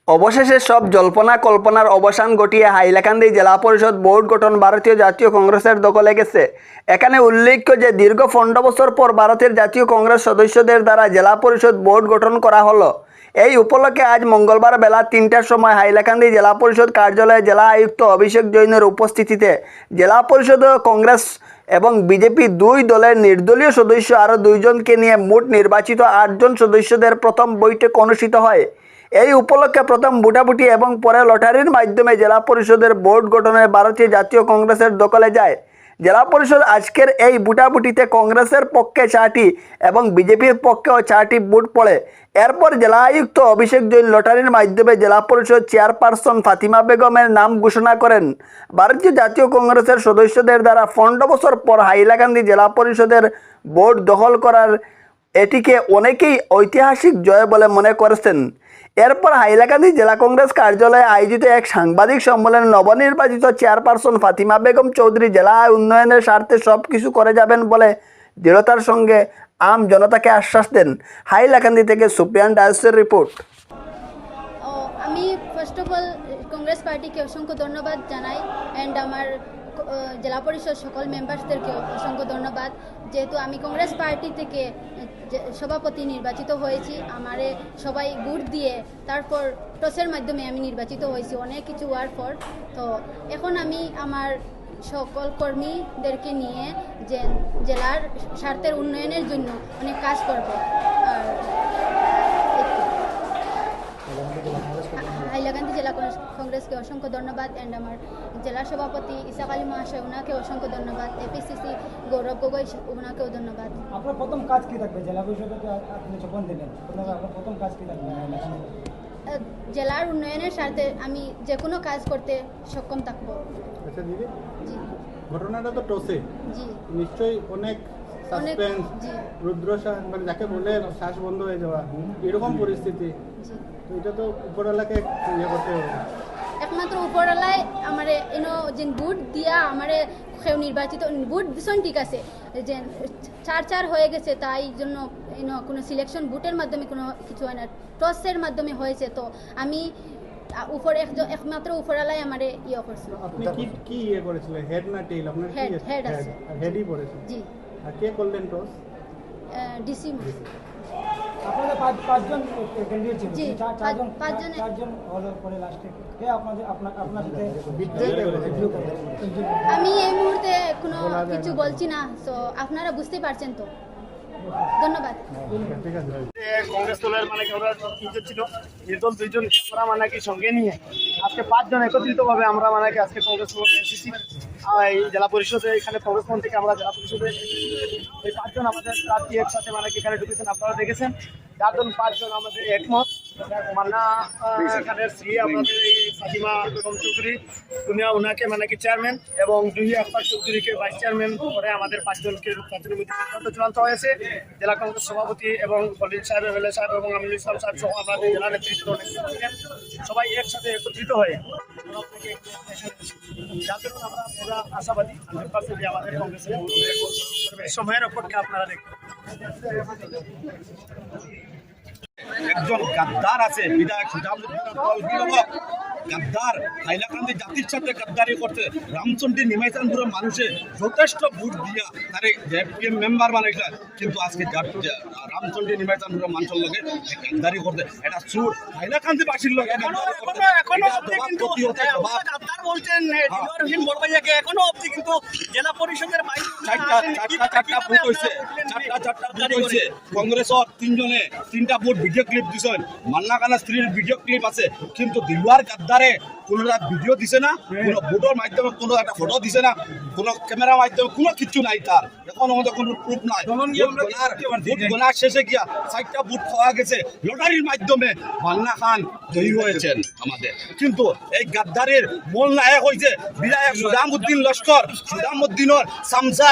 অবশেষে সব জল্পনা কল্পনার অবসান ঘটিয়ে হাইলাকান্দি জেলা পরিষদ বোর্ড গঠন ভারতীয় জাতীয় কংগ্রেসের দখলে গেছে। এখানে উল্লেখ্য যে দীর্ঘ 15 বছর পর ভারতের জাতীয় কংগ্রেস সদস্যদের দ্বারা জেলা পরিষদ বোর্ড গঠন করা হলো। এই উপলক্ষে আজ মঙ্গলবার বেলা 3টার সময় হাইলাকান্দি জেলা পরিষদ কার্যালয়ে জেলা আয়ুক্ত অভিষেক জৈনের উপস্থিতিতে জেলা পরিষদ কংগ্রেস এবং বিজেপি দুই দলের নির্দলীয় সদস্য আরও 2 জনকে নিয়ে মোট নির্বাচিত 8 জন সদস্যদের প্রথম বৈঠক অনুষ্ঠিত হয়। এই উপলক্ষে প্রথম ভোটাভুটি এবং পরে লটারির মাধ্যমে জেলা পরিষদের বোর্ড গঠনে ভারতীয় জাতীয় কংগ্রেসের দখলে যায়। জেলা পরিষদ আজকের এই ভোটাভুটিতে কংগ্রেসের পক্ষে 4টি এবং বিজেপির পক্ষেও 4টি ভোট পড়ে। এরপর জেলা আয়ুক্ত অভিষেক জৈন লটারির মাধ্যমে জেলা পরিষদ চেয়ারপারসন ফাতিমা বেগমের নাম ঘোষণা করেন। ভারতীয় জাতীয় কংগ্রেসের সদস্যদের দ্বারা 15 বছর পর হাইলাকান্দি জেলা পরিষদের বোর্ড দখল করার এটিকে অনেকেই ঐতিহাসিক জয় বলে মনে করেছেন। এরপর হাইলাকান্দি জেলা কংগ্রেস কার্যালয়ে আয়োজিত এক সাংবাদিক সম্মেলনে নবনির্বাচিত চেয়ারপারসন ফাতিমা বেগম চৌধুরী জেলা উন্নয়নের স্বার্থে সব কিছু করে যাবেন বলে দৃঢ়তার সঙ্গে আম জনতাকে আশ্বাস দেন। হাইলাকান্দি থেকে সুপ্রিয়ান ডায়াসের রিপোর্ট। আমি ফার্স্ট অফ অল কংগ্রেস পার্টিকে অসংখ্য ধন্যবাদ জানাই অ্যান্ড আমার জেলা পরিষদ সকল মেম্বার্সদেরকে অসংখ্য ধন্যবাদ। যেহেতু আমি কংগ্রেস পার্টি থেকে সভাপতি নির্বাচিত হয়েছি, আমারে সবাই ভোট দিয়ে তারপর টসের মাধ্যমে আমি নির্বাচিত হয়েছি অনেক কিছু হওয়ার পর। তো এখন আমি আমার সকল কর্মীদেরকে নিয়ে যে জেলার স্বার্থের উন্নয়নের জন্য অনেক কাজ করব। আর হাইলাকান্দি জেলা কংগ্রেসকে অসংখ্য ধন্যবাদ অ্যান্ড আমার জেলা সভাপতি ইসাক আলী মহাশয় ওনাকে অসংখ্য ধন্যবাদ। এপিসিসি গৌরব গগৈ ওনাকেও ধন্যবাদ। আপনার প্রথম কাজ কি থাকবে জেলা পরিষদে আপনি যখন দিলেন আপনার প্রথম কাজ কি থাকবে? জেলার উন্নয়নের স্বার্থে আমি যে কোনো কাজ করতে সক্ষম থাকব। আচ্ছা দিদি, জি ঘটনাটা তো টসে, জি নিশ্চয়ই অনেক সাসপেন্স, জি রুদ্রশ্বাস মানে যাকে বলে শ্বাস বন্ধ হয়ে যাওয়া এরকম পরিস্থিতি। জি তো এটা তো উপরওয়ালাকে ইয়ে করতে হবে। একমাত্র উপরওয়ালায় আমারে এনো যে বুট দিয়া আমারে কেউ নির্বাচিত বুট দিছেন, ঠিক আছে, যে 4-4 হয়ে গেছে, তাই জন্য এনো কোনো সিলেকশন বুটের মাধ্যমে কোনো কিছু হয় না, টসের মাধ্যমে হয়েছে। তো আমি একমাত্র উপরওয়ালায় আমারে ইয়ে করছিল। আপনি কি ইয়ে করেছিলেন, হেড না টেইল? আপনার কি হেড আছে, হেডই পড়েছে। জি। আর কে করলেন টস? ডিসি। আপনাদের পাঁচজন ক্যান্ডিডেট ছিল, জি, পাঁচজনে। চারজন হলো পরে লাস্টে কে আপনার সাথে আমি এই মুহূর্তে কোনো কিছু বলছি না, তো আপনারা বুঝতে পারছেন। তো ধন্যবাদ। ঠিক আছে। কংগ্রেস দলের মানে ওরা 3 জন ছিল, নির্দল 2 জন আমরা মানে কি সঙ্গে নিয়ে আজকে 5 জন একত্রিত ভাবে আমরা মানে কি আজকে কংগ্রেস এসেছি এই জেলা পরিষদে। এখানে কংগ্রেস মন থেকে আমরা জেলা পরিষদে এই 5 জন আমাদের প্রার্থী একসাথে মানে কি এখানে ঢুকেছেন, আপনারা দেখেছেন। 4 জন 5 জন আমাদের একমত। মান্না এখানের শ্রী আমাদের এই ফাতিমা বেগম চৌধুরী ওনাকে মানে কি চেয়ারম্যান এবং জুহি আক্তার চৌধুরীকে ভাইস চেয়ারম্যান করে আমাদের 5 জনকে চূড়ান্ত হয়েছে। জেলা কংগ্রেস সভাপতি এবং খলিল সাহেব, এমএলএ সাহেব এবং আমিনুল ইসলাম সাহেব সহ আমাদের জেলা নেতৃত্ব সবাই একসাথে একত্রিত হয়ে যার জন্য আমরা পুরো আশাবাদী 100% যে আমাদের কংগ্রেসের সময়ের অপেক্ষা আপনারা দেখবেন। একজন গাদ্দার আছে, বিধায়ক গাদ্দার হাইলাকান্দি জাতির সাথে গাদ্দারি করতে রামচন্ডী নিমাইচানপুরের মানুষে যথেষ্ট ভোট দিয়া তারে মেম্বার বানাইছে, কিন্তু আজকে রামচন্ডী নিমাইচানপুরের মানুষের লগে গাদ্দারি করতে এটা চুর হাইলাকান্দি বাসীর লগে জেলা পরিষদের চারটা ভোট হয়েছে, চারটা ভোট হয়েছে। কংগ্রেসের 3 জনে 3টা ভোট ভিডিও ক্লিপ দিছেন, মান্না খানের স্ত্রীর ভিডিও ক্লিপ আছে, কিন্তু দিলওয়ার গাদ্দারে কোনো ভিডিও দিছে না, কোনো ভোটের মাধ্যমে কোনো একটা ফটো দিছে না, কোনো ক্যামেরার মাধ্যমে কোনো কিছু নাই। তার এখন আমাদের কোনো প্রুফ নাই। ভোট গোনার শেষে গিয়া 4টা ভোট পাওয়া গেছে লটারির মাধ্যমে, মান্না খান জয়ী হয়েছেন আমাদের। কিন্তু এই গাদ্দারের মূল নায়ক হয়েছে বিধায়ক সুদামউদ্দিন লস্কর, সুদামউদ্দিনের সামসা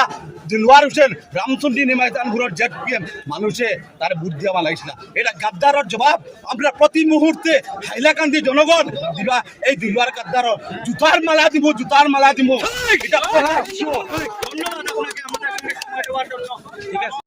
দিলওয়ার হোসেন, রামচন্ডী নিমাইচানপুরের জেডপিএম মানুষে তার ভোট দিয়া বানাইছে না। এটা গাদ্দারের জবাব আমরা প্রতি মুহূর্তে হাইলাকান্দি জনগণ দিবা। এই দিলওয়ার গাদ্দারের জুতার মালা দিব, জুতার মালা দিব। এটা ধন্যবাদ আপনাকে আমাদের সঙ্গে সময় দেওয়ার জন্য। ঠিক আছে।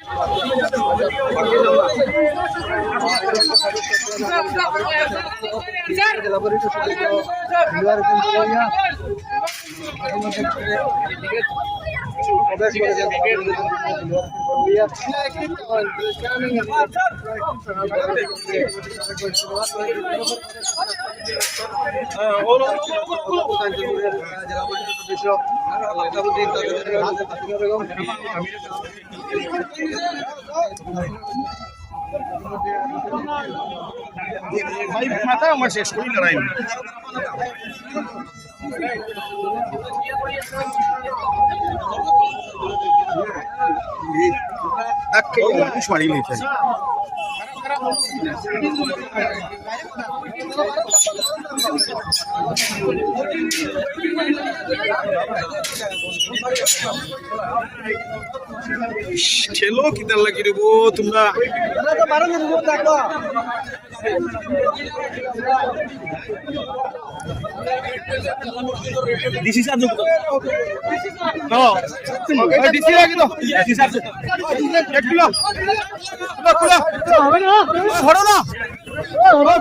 ভাই মাথা আমার শেষ করি লড়াই খেলো কিতার লাগি রে গো তোমরা ডিসি স্যার যুক্ত তো ডিসি লাগি তো ডিসি স্যার একটু হবে না হড়ো না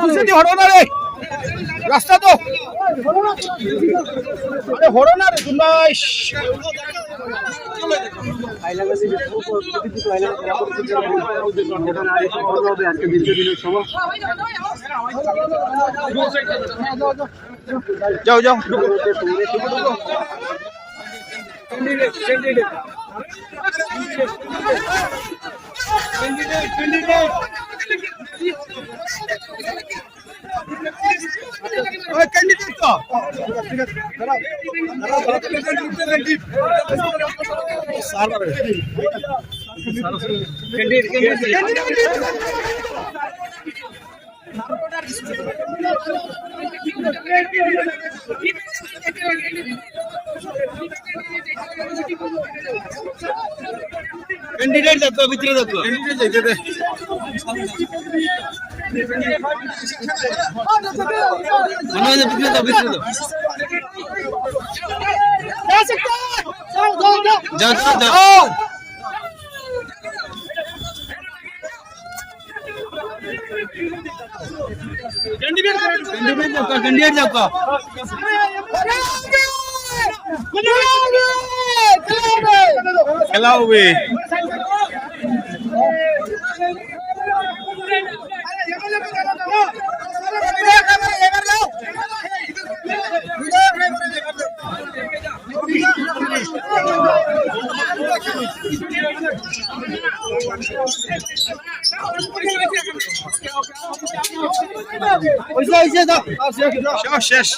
দুসেটি হড়ো না রে রাস্তা তো আরে হড়ো না রে তোমরা যাও যাও ক্যান্ডিডেট তো স্যার ক্যান্ডিডেট যাতো ভিতরে যাতো ক্যান্ডিডেট যাইতে দে মনে হয় ভিতরে যাও ভিতরে যাও যাও যাও कैंडिडेट जाओ खेलाओ भी শেষ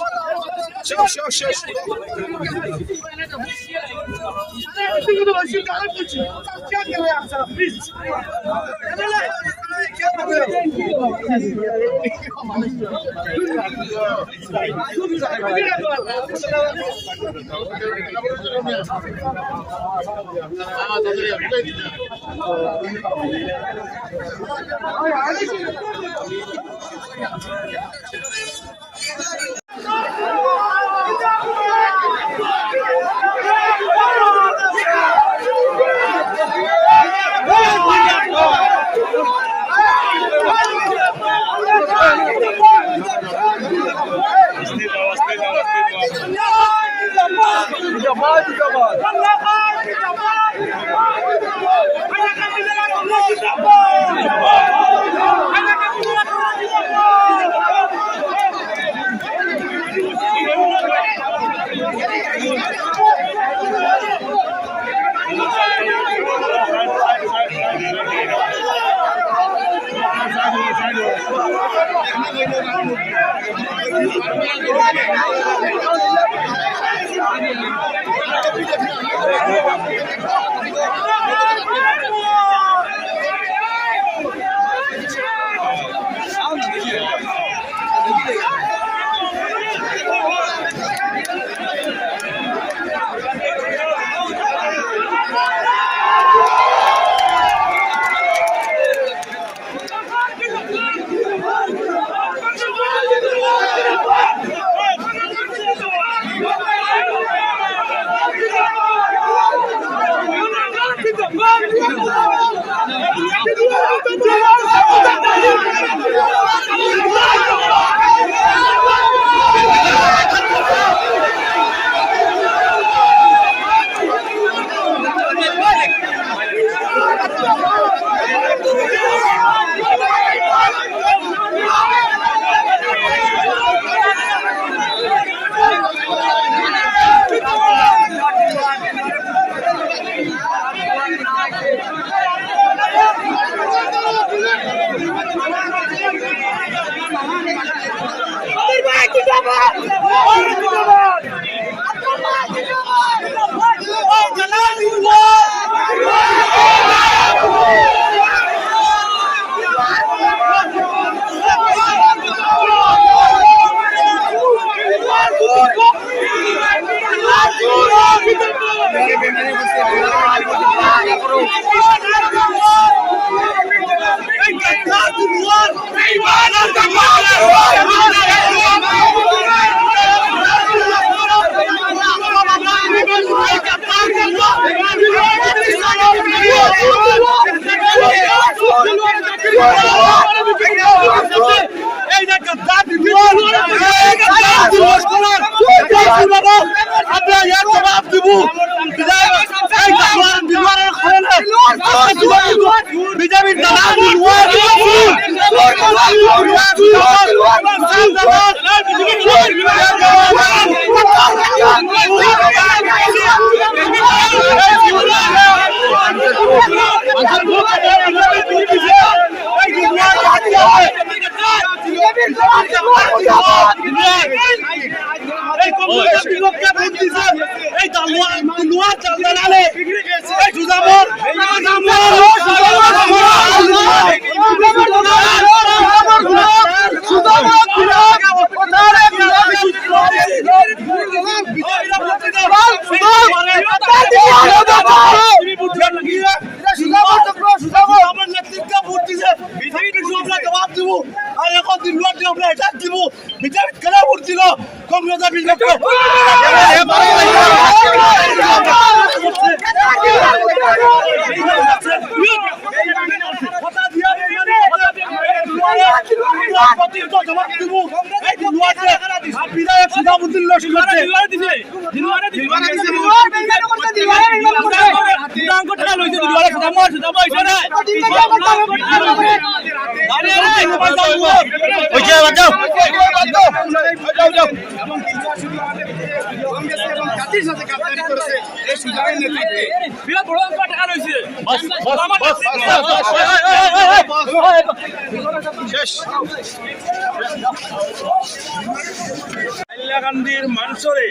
হাইলাকান্দির মানুষরে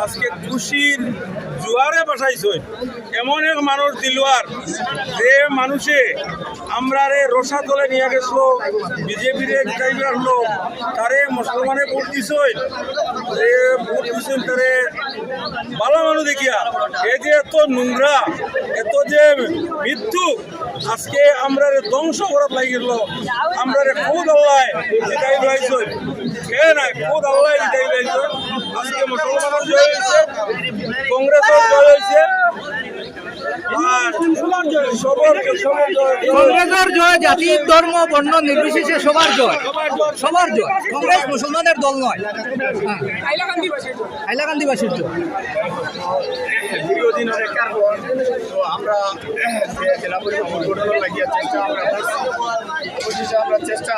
আজকে খুশির জোয়ারে বাসাইছে এমন এক মানুষ দিলওয়ার যে মানুষে আমরা রসা দলে নিয়ে গেছিল বিজেপির জিতাইবে আসলো তারে মুসলমানে ভোট দিছে ভোট দিছেন তারে ভালো মানুষ দেখিয়া এই যে এত নোংরা এত যে মৃত্যু আজকে আমরা ধ্বংস করার লাগিল আমরা খুদ আল্লাহ জিতাই রয়েছে কে না খুদ আল্লাহ জিতাই রয়েছে আজকে মুসলমানের জয় হয়েছে কংগ্রেসের জয় হয়েছে কংগ্রেসের জয় জাতি ধর্ম বর্ণ নির্বিশেষে সবার জয় সবার জয় কংগ্রেস মুসলমানের দল নয় হাইলাকান্দিবাসীর জয় দীর্ঘদিন অনেক কারণ তো আমরা জেলা পরিষদ গঠনের লাগিয়ে চেষ্টা আমরা অবশেষে আমরা চেষ্টা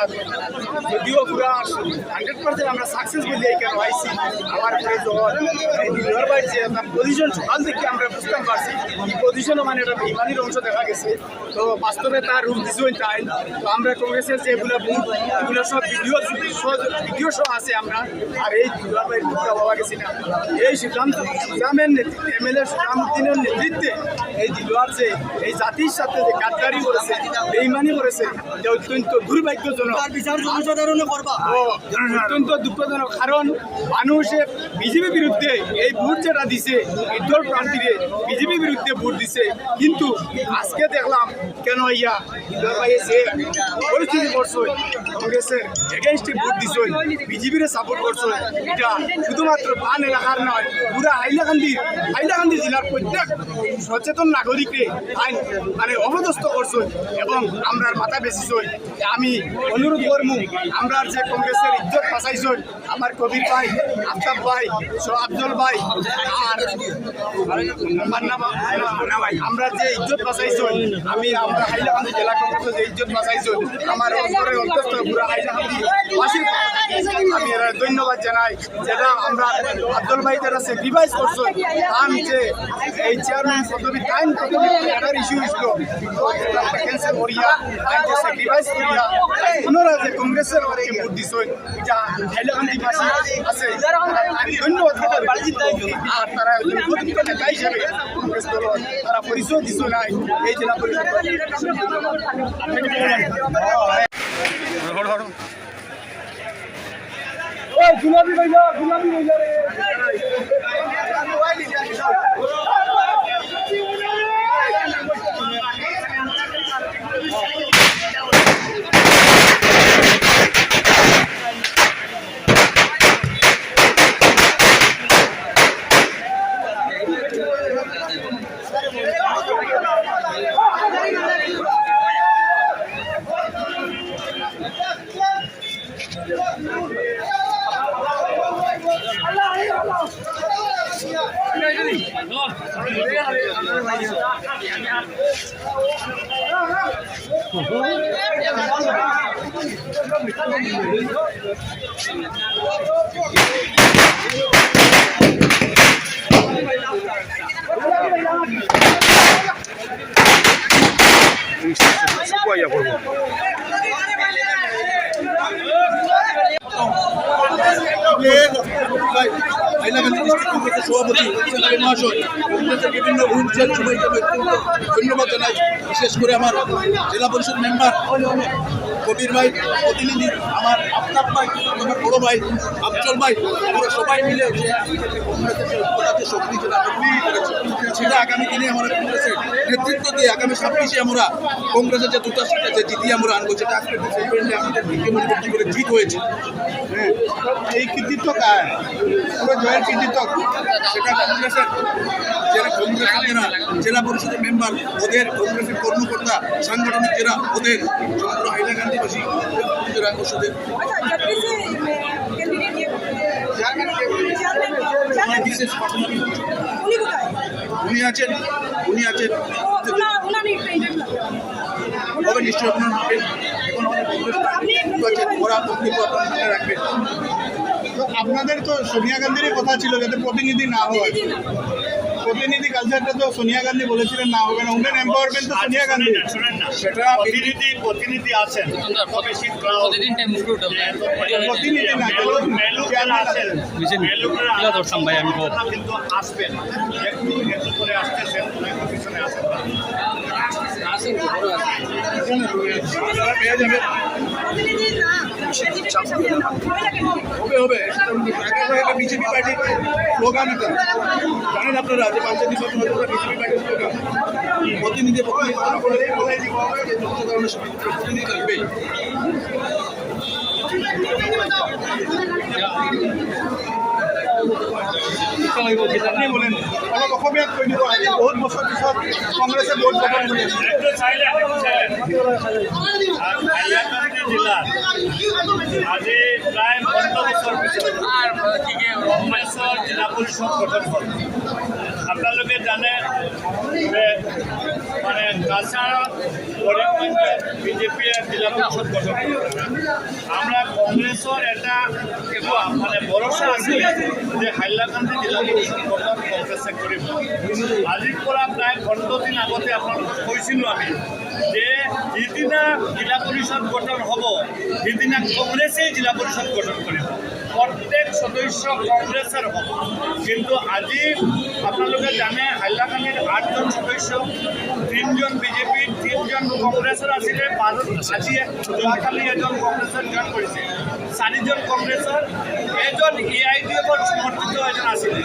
যদিও পুরা 100% আমরা সাকসেসফুল এই কেন আইসি আমার পরে যখন এই দিনের বাইরে যে পজিশন সকাল থেকে আমরা বুঝতে পারছি এই পজিশনও মানে একটা বেইমানির অংশ দেখা গেছে তো বাস্তবে তার রূপ দিছই তাই তো আমরা কংগ্রেসের যেগুলো বুথ এগুলো সব ভিডিও সহ আছে আমরা আর এই দিনের বাইরে বুথটা পাওয়া গেছি না এই সিদ্ধামের নেতৃত্বে এমএলএ সুলামউদ্দিনের নেতৃত্বে এই দিলওয়ার যে এই জাতির সাথে যে গাদ্দারি করেছে বেইমানি করেছে এটা অত্যন্ত দুর্ভাগ্যজনক বিচার জনসাধারণে করবা অত্যন্ত দুঃখজনক কারণ মানুষে বিজেপি বিরুদ্ধে এই ভোট যেটা দিছে ইদল প্রান্তিরে বিজেপি বিরুদ্ধে ভোট দিছে কিন্তু আজকে দেখলাম কেন ইয়া ইদল ভাই যে পরিস্থিতি করছে কংগ্রেসের এগেনস্টে ভোট দিছে বিজেপির সাপোর্ট করছে এটা শুধুমাত্র পান এলাকার নয় পুরা হাইলাকান্দি জেলার প্রত্যেক সচেতন নাগরিককে আইন মানে অপদস্থ করছে এবং আমরা মাথা বেশিছে আমি অনুরোধ করবো আমরা যে কংগ্রেসের ইজ্জত বাঁচাইছ আমার কবির ভাই আফতাব ভাই আফজল ভাই আর মান্না ভাই আমরা যে ইজ্জত বাঁচাইছ আমরা হাইলাকান্দি জেলা কংগ্রেসের যে ইজ্জত বাঁচাইছ আমার অন্তরের অন্তস্থ পুরা হাইলাকান্দি বাসীর আমি এরা ধন্যবাদ জানাই যেটা আমরা আফজল ভাই যারা স্যাক্রিফাইস করছো তার যে এই চেয়ারম্যান পদবী টাইম পদবী এটার ইস্যু হয়েছিল ক্যান্সেল করিয়া যে স্যাক্রিফাইস করিয়া আপনারা যে কংগ্রেসের পক্ষে ভোট দিচ্ছেন এটা হাইলাকান্দি পাশে আছে আমি ধন্যবাদ আর তারা প্রতিনিধি নেতা হিসেবে কংগ্রেস দল তারা পরিচয় দিচ্ছ নাই এই জেলা পরিষদ হাইলাকান্দি ডিস্ট্রিক্ট কংগ্রেসের সভাপতি মহাশয় কংগ্রেসের বিভিন্ন উইংসের সবাইকে ধন্যবাদ জানাই। বিশেষ করে আমার জেলা পরিষদ মেম্বার কবির ভাই, প্রতিনিধি আমার আফতাব ভাই, আমার বড় ভাই আফজল ভাই, আমরা সবাই মিলে যে কংগ্রেসের যে ঐক্যতাকে শক্তি যেটা সেটা আগামী দিনে আমরা কংগ্রেসের নেতৃত্ব দিয়ে আগামী 26-এ আমরা কংগ্রেসের যে দুটা সিট আছে জিতিয়ে আমরা আনবো, যেটা আজকে আমাদের বিজ্ঞাপন করে জিত হয়েছে। এই কৃতিত্ব কার পুরো জয়ের কৃতিত্ব সেটা কংগ্রেসের যারা কংগ্রেসের যারা জেলা পরিষদের মেম্বার, ওদের কংগ্রেসের কর্মকর্তা, সাংগঠনিক যারা ওদের সমগ্র হাইলাকান্দিবাসী যারা ওষুধের বিশেষ উনি আছেন হবে নিশ্চয়ই আপনার পাবেন। এখন আমাদের কংগ্রেস ওরা বক্তব্য আপনার সামনে রাখবেন। তো আপনাদের তো সোনিয়া গান্ধীরই কথা ছিল যাতে প্রতিনিধি না হয়, প্রতিনিধি কালচারটা তো সোনিয়া গান্ধী বলেছিলেন না হবে না, উমেন এম্পাওয়ারমেন্ট তো সোনিয়া গান্ধী, সেটা প্রতিনিধি আছেন প্রতিনিধি না আছেন ভাই আমি কিন্তু আসবেন একটু করে আসতেছেন পিছনে আসেন পেয়ে যাবে হবে বিজেপি পার্টির স্লোগান এটা জানেন আপনারা যে পঞ্চায়েত নির্বাচন বিজেপি পার্টির স্লোগান প্রতিনিধি প্রতিনিধি থাকবেই। আপনি বলেন অলপ অসমীয়াত কৈ দিব আজি বহুত বছৰ পিছত কংগ্ৰেছে ভোট গঠন কৰি আছে। হাইলাকান্দি জিলাত আজি প্ৰায় 15 বছৰ পিছত কংগ্ৰেছৰ জিলা পৰিষদ গঠন হ'ল। আপোনালোকে জানে যে মানে কাছাৰত কৰিমগঞ্জত বিজেপিয়ে জিলা পৰিষদ গঠন কৰে। আমরা কংগ্রেসের এটা মানে ভরসা আছে যে হাইলাকান্দি জিলা পরিষদ গঠন কংগ্রেসে কৰিব। আজিৰ পৰা প্ৰায় 15 দিন আগতে আপোনালোকক কৈছিলোঁ আমি যে যিদিনা জিলা পৰিষদ গঠন হ'ব সেইদিনা কংগ্ৰেছেই জিলা পৰিষদ গঠন কৰিব, প্ৰত্যেক সদস্য কংগ্ৰেছৰ হ'ব। কিন্তু আজি আপোনালোকে জানে হাইলাকান্দিৰ 8জন সদস্য, 3জন বিজেপি, 3জন কংগ্ৰেছৰ আছিলে, আজি যোৱাকালি এজন কংগ্ৰেছৰ জইন কৰিছে, 4জন কংগ্ৰেছৰ, এজন AIDF-ৰ সমৰ্থিত এজন আছিলে।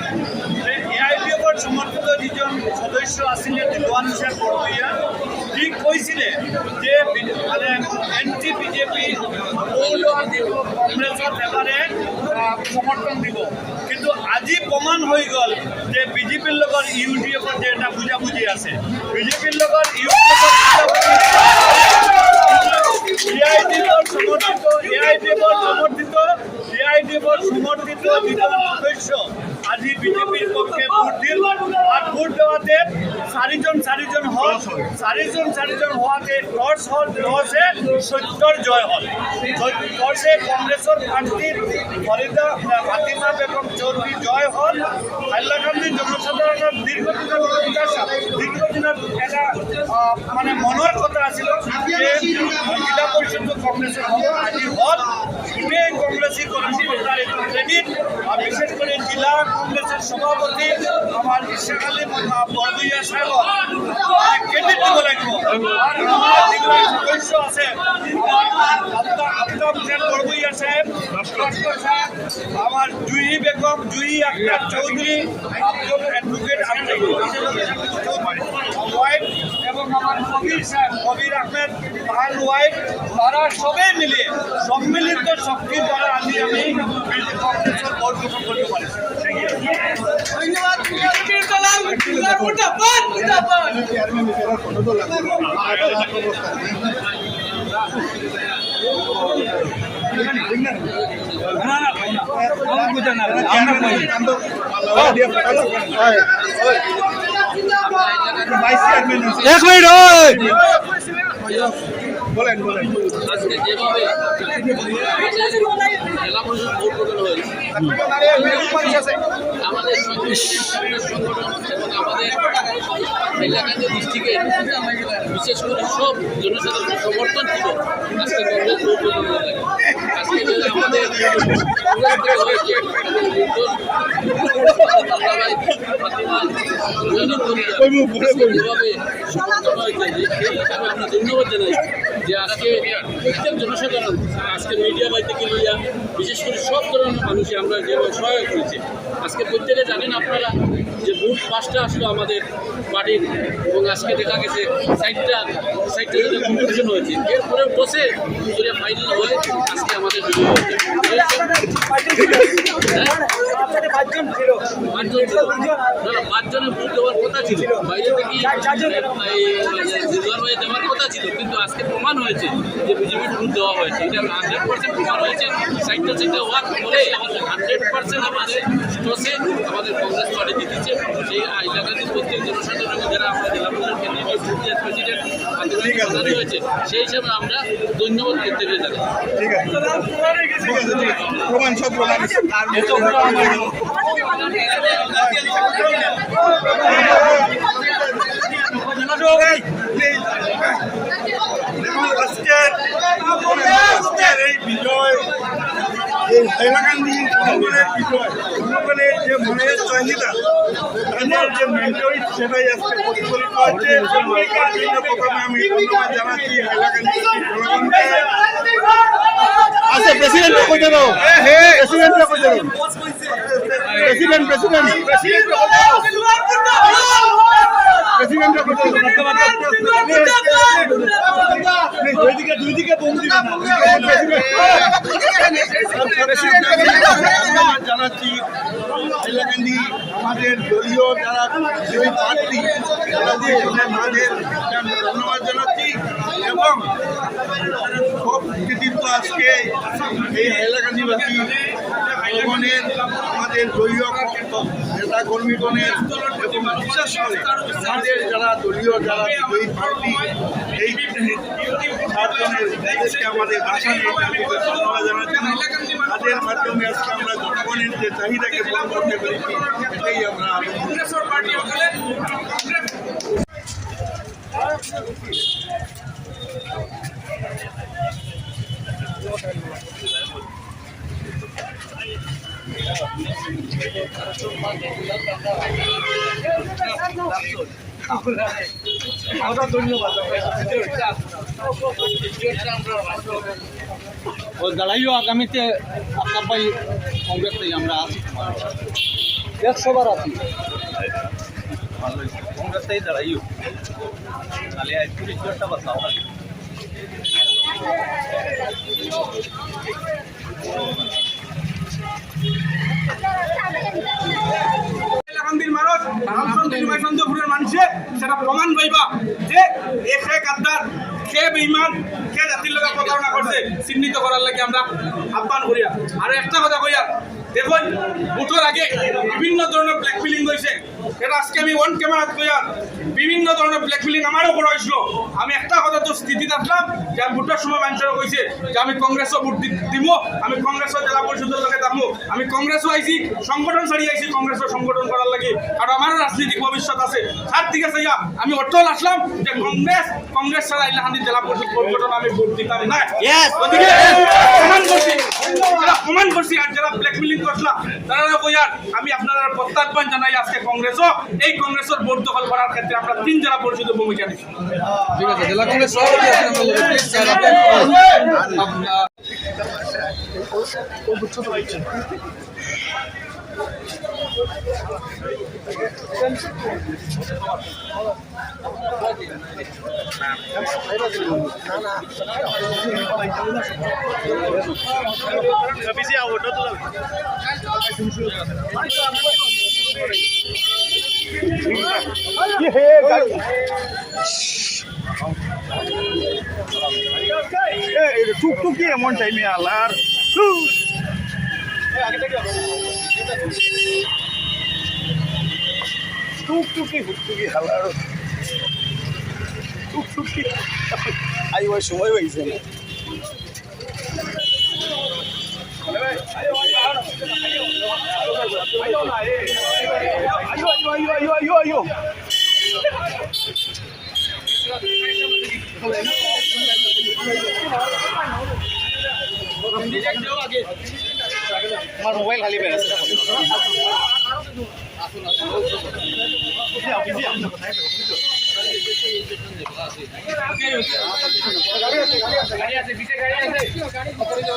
AIDF-ৰ সমৰ্থিত যিজন সদস্য আছিলে দিলৱান হুছেইন বৰভূঞা, সি কৈছিলে যে মানে এণ্টি বিজেপি কংগ্ৰেছত এবাৰে সমৰ্থন দিব। কিন্তু আজি প্ৰমাণ হৈ গ'ল যে বিজেপিৰ লগত UDF-ৰ যে এটা বুজাবুজি আছে, বিজেপিৰ লগত UDF-ৰ AIDF-ৰ সমৰ্থিত যিজন সদস্য আজি বিজেপিৰ পক্ষে ভোট দিল। আর ভোট দেওয়াতে 4জন হল, 4জন হওয়াতে 10 হল, 10-এ 70 জয় হল। 10-এ কংগ্রেসের প্রার্থীর ফাতিমা বেগম চৌধুরী জয় হল। হাইলাকান্দির জনসাধারণের দীর্ঘদিনের প্রত্যাশা, দীর্ঘদিনের এটা মানে মনের কথা করা ছিল যে জেলা পরিষদ কংগ্রেসের আজি হল শুনে কংগ্রেসী কর্মকর্তার একটু ক্রেডিট আর বিশেষ করে জেলা কংগ্রেসের সভাপতি আমার ইশাখালী বরদুইয়া সাহেব ক্রেডিট দিব লাগবো সদস্য আছে আফতাব হোসেন বরদুইয়া সাহেব লস্কর সাহেব আমার জুহি বেগম জুহি আক্তার চৌধুরী অ্যাডভোকেট ওয়াইফ এবং আমার কবির সাহেব কবির আহমেদ পাহান ওয়াইফ তারা সবাই মিলিয়ে সম্মিলিত শক্তির দ্বারা আমি কংগ্রেসের ভোট গঠন করতে পারি এক মিনিট বলেন বলেন আজকে যেভাবে জেলা পরিষদ ভোট গঠন হয়েছে আমাদের সংগঠন এবং আমাদের এলাকাতে ডিস্ট্রিক্টের বিশেষ করে সব জনসাধারণের সমর্থন ছিল আজকে কংগ্রেস ভোট গঠন হয়ে থাকে আজকে আমাদের হয়েছে যেভাবে সমর্থন হয়েছে সেই হিসাবে আমরা ধন্যবাদ জানাই যে আজকে প্রত্যেক জনসাধারণ আজকে মিডিয়া বাড়িতে গেলিয়া বিশেষ করে সব ধরনের মানুষই আমরা যেভাবে সহায়ক করেছি আজকে প্রত্যেকে জানেন আপনারা যে ভোট 5টা আসলো আমাদের পার্টির এবং আজকে দেখা গেছে সাইটটা যদি কম্পিটিশন হয়েছে এরপরে বসে যদি ফাইনাল হয়ে আজকে আমাদের বিজয় হয়েছে পাঁচজনের ভোট দেওয়ার কথা ছিল বাইরে থেকে রিজার্ভ হয়ে দেওয়ার কথা ছিল কিন্তু আজকে প্রমাণ হয়েছে যে বিজেপির ভোট দেওয়া হয়েছে এটা 100% প্রমাণ হয়েছে সাইটটা হওয়ার পরে 100% আমাদের টসে আমাদের কংগ্রেস পার্টি জিতেছে সেই এলাকার প্রত্যেক জনসাধারণ যারা আমরা জেলা পরিষদ প্রেসিডেন্ট প্রধান হয়েছে সেই হিসাবে আমরা ধন্যবাদ করতে পেরে থাকি ঠিক আছে ঠিক আছে প্রমাণ সব প্রমাণ আজকের এই বিজয় এই হাইলাকান্দি জনগণের বিজয় জনগণের যে মনের চাহিদা তাদের যে মেন্টরিট সেটাই আজকে প্রতিফলিত হচ্ছে প্রথমে আমি ধন্যবাদ জানাচ্ছি হাইলাকান্দি জনগণকে আচ্ছা প্রেসিডেন্টকে কইতে দাও প্রেসিডেন্টকে কইতে দাও প্রেসিডেন্ট দুই দিকে বোম দিবেন জানাচ্ছি হাইলাকান্দি আমাদের দলীয় যারা বিজয়ী প্রার্থী তাদের ধন্যবাদ জানাচ্ছি এবং সব কৃতিত্ব আজকে এই হাইলাকান্দিবাসী জনগণের আমাদের দলীয় নেতা কর্মীগণের এবং বিশেষ করে আমাদের যারা দলীয় যারা বিজয়ী প্রার্থী এই চারজনের দেশকে আমাদের ভাষা নিয়ে ধন্যবাদ জানাচ্ছি তাদের মাধ্যমে আজকে আমরা জনগণের যে চাহিদাকে পূরণ করতে পেরেছি এটাই আমরা আমরা ধন্যবাদ দাঁড়াইও আগামীতে আপনার ভাই কংগ্রেস থেকে আমরা আছি 100 বার আছি কংগ্রেস থেকে দাঁড়াইও তাহলে 30 বাঁচাও হাইলাকান্দির মানুষ চন্দ্রপুরের মানুষে সেটা প্রমাণ পাইবা যে এ খে গাদ্দার খে বেঈমান খে জাতির লোক প্রতারণা করছে চিহ্নিত করার লাগে আমরা আহ্বান করিয়া আর একটা কথা কইয়া দেখুন ভোটের আগে বিভিন্ন ধরনের ব্ল্যাকমেলিং হয়েছে, এটা আজকে আমি ওয়ান ক্যামেরা বিভিন্ন ধরনের ব্ল্যাকমেলিং আমারও করা হয়েছিল। আমি একটা কথা তো স্থিতিতে আসলাম যে আমি ভোটের সময় মানুষেরা কইছে যে আমি কংগ্রেসও ভোট দিব, আমি কংগ্রেসও জেলা পরিষদের লোকে থাকবো, আমি কংগ্রেসও আইছি, সংগঠন ছাড়িয়ে আইছি কংগ্রেসও সংগঠন করার লাগে, কারণ আমারও রাজনৈতিক ভবিষ্যৎ আছে। আর ঠিক আছে আমি অটল আসলাম যে কংগ্রেস ছাড়া ইলাহান্দি জেলা পরিষদ সংগঠন আমি ভোট দিতাম না। গতিকে প্রমাণ করছি আর যারা ব্ল্যাকমেলিং করছিলাম তারা কইয়ার আমি আপনারা প্রত্যাহ্বান জানাই আজকে কংগ্রেসও এই কংগ্রেসের ভোট দখল করার ক্ষেত্রে আমরা 3 জেলা পরিষদের ভূমিকা নিচ্ছি। ঠিক আছে, জেলা কংগ্রেস সভাপতি আছেন আমাদের লগে, প্লিজ স্যার আপনি টুকটুকি এমন টাইমে আলার টুকটুকি হুকটুকি হালার টুকটুকি আইবার সময় হয়েছে না। আমার মোবাইল খালি বের আছে।